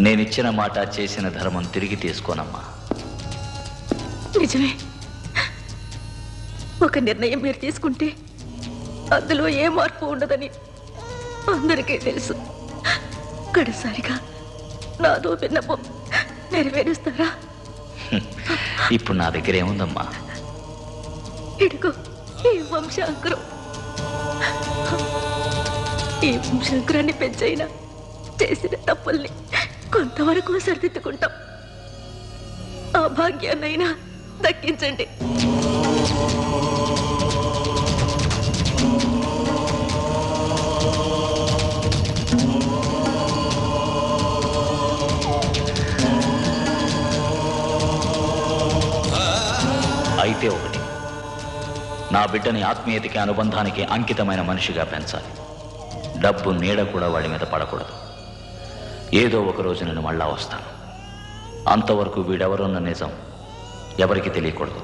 నేనిచ్చిన మాట చేసిన ధర్మం తిరిగి తీసుకోనమ్మా. నిజమే. ఒక నిర్ణయం మీరు తీసుకుంటే అందులో ఏ మార్పు ఉండదని అందరికీ తెలుసు. కడసారిగా నాదో విన్నపం నెరవేరుస్తారా? ఇప్పుడు నా దగ్గర ఏముందమ్మా? ఇడుగు ఈ వంశాంకురం. ఈ వంశాంకురాన్ని పెంచైనా చేసిన తప్పుల్ని కొంతవరకు సరిదిద్దుకుంటాం. ఆ భాగ్యాన్నైనా దక్కించండి. అయితే ఒకటి, నా బిడ్డని ఆత్మీయతకి అనుబంధానికి అంకితమైన మనిషిగా పెంచాలి. డబ్బు నీడ కూడా వాడి మీద పడకూడదు. ఏదో ఒక రోజు నేను మళ్ళా వస్తాను. అంతవరకు వీడెవరున్న నిజం ఎవరికి తెలియకూడదు.